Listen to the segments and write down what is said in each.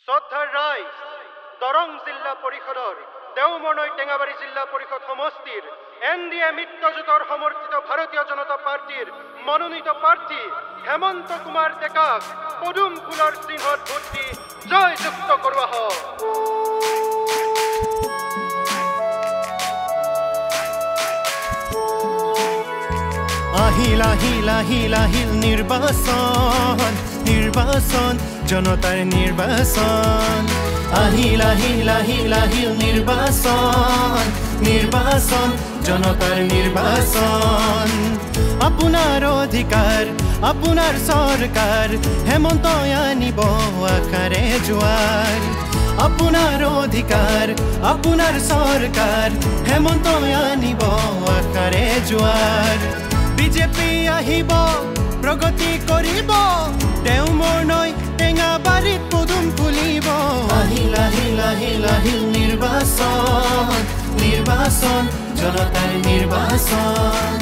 শ্ৰদ্ধাৰ ৰায় দৰং জিলা পৰিষদৰ দেওমৰনৈ টেঙাবাৰী জিলা পৰিষদ সমষ্টিৰ এনডিএ মিত্ৰজোঁটৰ সমৰ্থিত ভাৰতীয় জনতা পাৰ্টিৰ মনোনীত প্ৰাৰ্থী হেমন্ত কুমাৰ ডেকাক পদুম ফুলৰ চিহ্নত ভোট দি জয়যুক্ত কৰোৱা হওক। আহিল আহিল আহিল আহিল নিৰ্বাচন নিৰ্বাচন জনতাৰ নিৰ্বাচন আহিল আহিল আহিল আহিল নিৰ্বাচন নিৰ্বাচন জনতাৰ নিৰ্বাচন আপোনাৰ অধিকাৰ আপোনাৰ চৰকাৰ হেমন্ত আনিব আশাৰে জোৱাৰ আপোনাৰ অধিকাৰ আপোনাৰ চৰকাৰ হেমন্ত আনিব আশাৰে জোৱাৰ বিজেপি আহিব প্ৰগতি কৰিব দেওমৰনৈ টেঙাবাৰীত পদুম ফুলিব আহিল আহিল আহিল আহিল নিৰ্বাচন নিৰ্বাচন জনতাৰ নিৰ্বাচন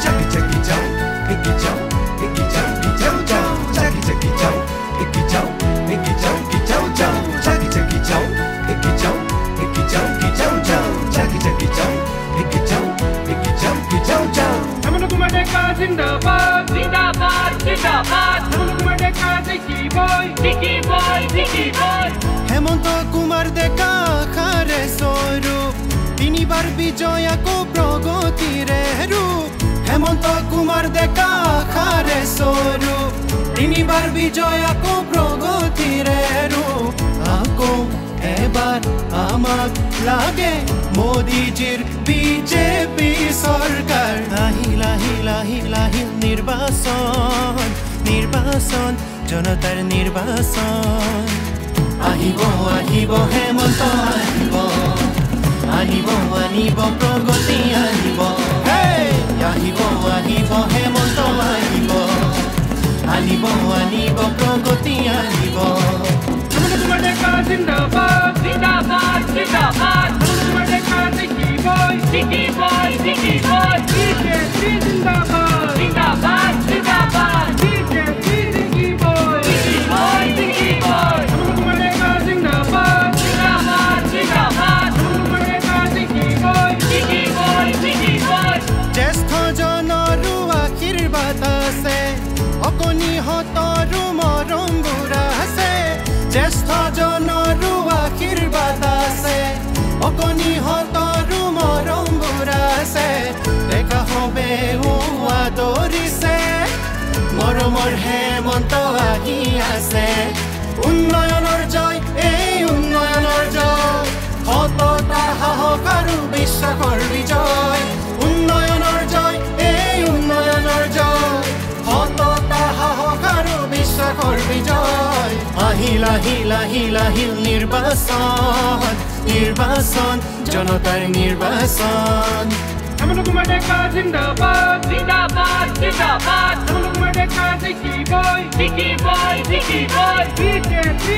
Jackie Jackie Joe, Mickey Joe, Mickey Joe, Joe Joe, Jackie Jackie Joe, Mickey Joe, Mickey Joe, Joe Joe, Jackie Jackie Joe, Mickey Joe, Mickey Joe, Joe Joe, Jackie Jackie Joe, Mickey Joe, Mickey Joe, Joe Joe. Hemanta Kumar Deka জিন্দাবাদ জিন্দাবাদ জিন্দাবাদ হেমন্ত কুমাৰ ডেকা জিকিবই জিকিবই হেমন্ত কুমাৰ ডেকা আশাৰে স্বৰূপ তিনিবাৰ বিজয় আকৌ প্ৰগতিৰে ৰূপ হেমন্ত কুমাৰ ডেকা আশাৰে স্বৰূপ তিনিবাৰ বিজয় আকৌ প্ৰগতিৰে ৰূপ আকৌ এবাৰ আমাক লাগে মোদীজীৰ বিজেপি চৰকাৰ আহিল আহিল আহিল আহিল নিৰ্বাচন নিৰ্বাচন জনতাৰ নিৰ্বাচন আহিব আহিব হেমন্ত আহিব আহিব আনিব প্ৰগতি আহিব আহিব আহিব হেমন্ত আহিব আনিব আনিব প্ৰগতি আহিব হেমন্ত কুমাৰ ডেকা জিন্দাবাদ জিন্দাবাদ জিন্দাবাদ হেমন্ত কুমাৰ ডেকা জিকিবই জিকিবই বিজেপি জিন্দাবাদ জিন্দাবাদ জিন্দাবাদ বিজেপি জিকিবই জিকিবই হেমন্ত কুমাৰ ডেকা জিন্দাবাদ জিন্দাবাদ জিন্দাবাদ হেমন্ত কুমাৰ ডেকা জিকিবই জিকিবই জ্যেষ্ঠজনৰো আশীৰ্বাদ আছে অকণিহঁতৰো মৰমবোৰ আছে জ্যেষ্ঠজনৰো আশীৰ্বাদ আছে অকণিহঁতৰো মৰমবোৰ আছে ডেকা সবেও আদৰিছে মৰমৰ হেমন্ত আহি আছে উন্নয়নৰ জয় এই উন্নয়নৰ জয় সততা সাহস আৰু বিশ্বাসৰ বিজয় উন্নয়নৰ জয় এই উন্নয়নৰ জয় সততা সাহস আৰু বিশ্বাসৰ বিজয় আহিল আহিল আহিল আহিল নিৰ্বাচন নিৰ্বাচন জনতাৰ নিৰ্বাচন হেমন্ত কুমাৰ ডেকা জিন্দাবাদ জিন্দাবাদ জিন্দাবাদ হেমন্ত কুমাৰ ডেকা জিকিবই জিকিবই বিজেপি